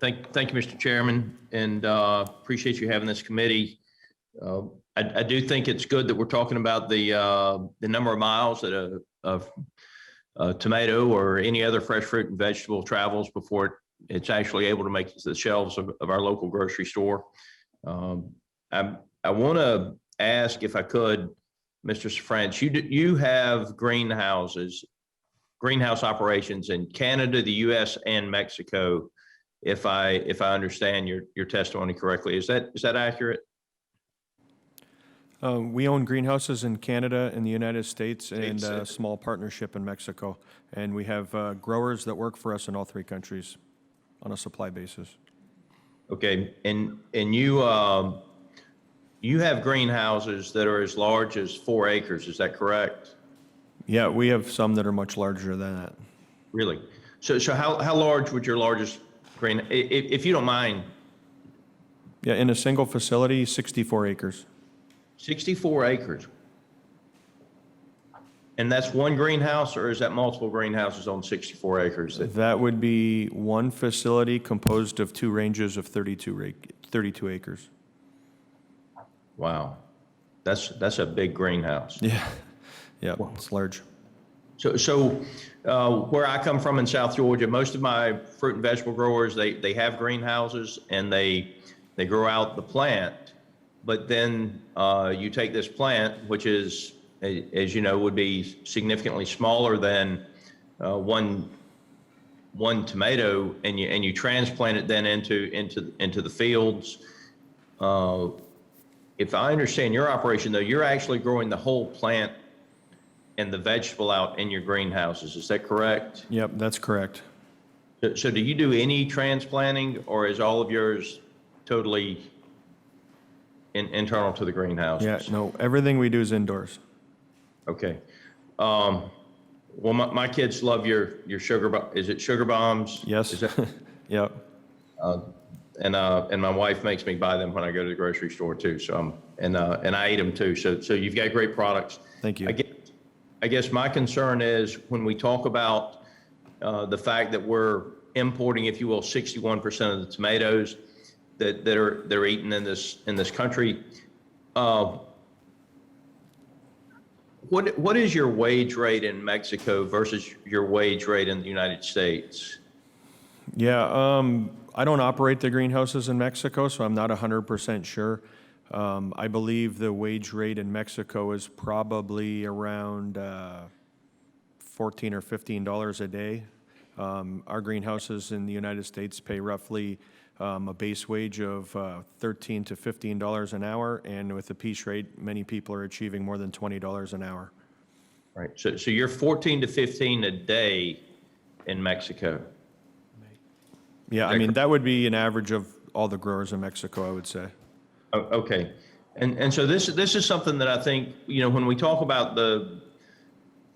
Thank you, Mr. Chairman, and appreciate you having this committee. I do think it's good that we're talking about the number of miles that a tomato or any other fresh fruit and vegetable travels before it's actually able to make it to the shelves of our local grocery store. I want to ask, if I could, Mr. Safrance, you have greenhouse operations in Canada, the U.S., and Mexico, if I understand your testimony correctly. Is that accurate? We own greenhouses in Canada and the United States and a small partnership in Mexico. And we have growers that work for us in all three countries on a supply basis. Okay, and you have greenhouses that are as large as 4 acres, is that correct? Yeah, we have some that are much larger than that. Really? So how large would your largest green, if you don't mind? Yeah, in a single facility, 64 acres. 64 acres. And that's one greenhouse, or is that multiple greenhouses on 64 acres? That would be one facility composed of 2 ranges of 32 acres. Wow, that's a big greenhouse. Yeah, yeah, wow. It's large. So where I come from in South Georgia, most of my fruit and vegetable growers, they have greenhouses and they grow out the plant, but then you take this plant, which is, as you know, would be significantly smaller than one tomato, and you transplant it then into the fields. If I understand your operation, though, you're actually growing the whole plant and the vegetable out in your greenhouses. Is that correct? Yep, that's correct. So do you do any transplanting, or is all of yours totally internal to the greenhouses? Yeah, no, everything we do is indoors. Okay. Well, my kids love your sugar. Is it sugar bombs? Yes. Is that, yep. And my wife makes me buy them when I go to the grocery store too. So and I eat them too. So you've got great products. Thank you. I guess my concern is when we talk about the fact that we're importing, if you will, 61% of the tomatoes that they're eaten in this country. What is your wage rate in Mexico versus your wage rate in the United States? Yeah, I don't operate the greenhouses in Mexico, so I'm not 100% sure. I believe the wage rate in Mexico is probably around $14 or $15 a day. Our greenhouses in the United States pay roughly a base wage of $13 to $15 an hour, and with the piece rate, many people are achieving more than $20 an hour. Right. So you're 14 to 15 a day in Mexico. Yeah, I mean, that would be an average of all the growers in Mexico, I would say. Oh, okay. And so this is something that I think, when we talk about the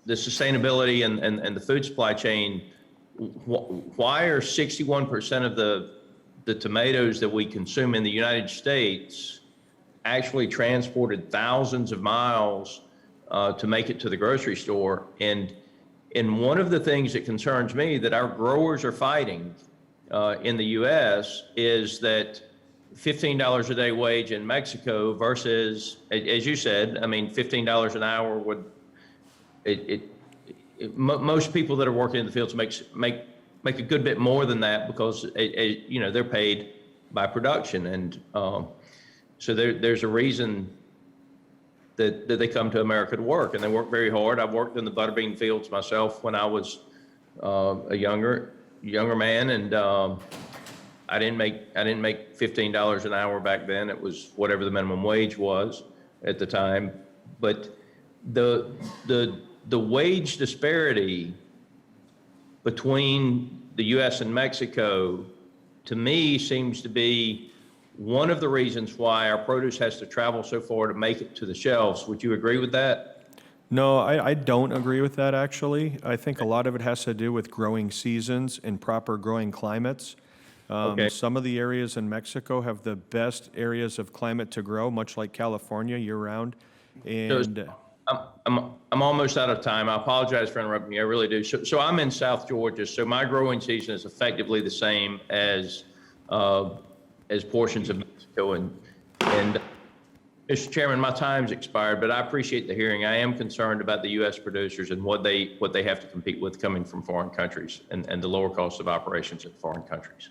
sustainability and the food supply chain, why are 61% of the tomatoes that we consume in the United States actually transported thousands of miles to make it to the grocery store? And one of the things that concerns me that our growers are fighting in the U.S. is that $15 a day wage in Mexico versus, as you said, I mean, $15 an hour would, most people that are working in the fields make a good bit more than that because, they're paid by production. And so there's a reason that they come to America to work, and they work very hard. I've worked in the butterbean fields myself when I was a younger man, and I didn't make $15 an hour back then. It was whatever the minimum wage was at the time. But the wage disparity between the U.S. and Mexico, to me, seems to be one of the reasons why our produce has to travel so far to make it to the shelves. Would you agree with that? No, I don't agree with that, actually. I think a lot of it has to do with growing seasons and proper growing climates. Okay. Some of the areas in Mexico have the best areas of climate to grow, much like California, year-round. And I'm almost out of time. I apologize for interrupting you. I really do. So I'm in South Georgia, so my growing season is effectively the same as as portions of Mexico. And Mr. Chairman, my time's expired, but I appreciate the hearing. I am concerned about the U.S. producers and what they have to compete with coming from foreign countries and the lower cost of operations in foreign countries.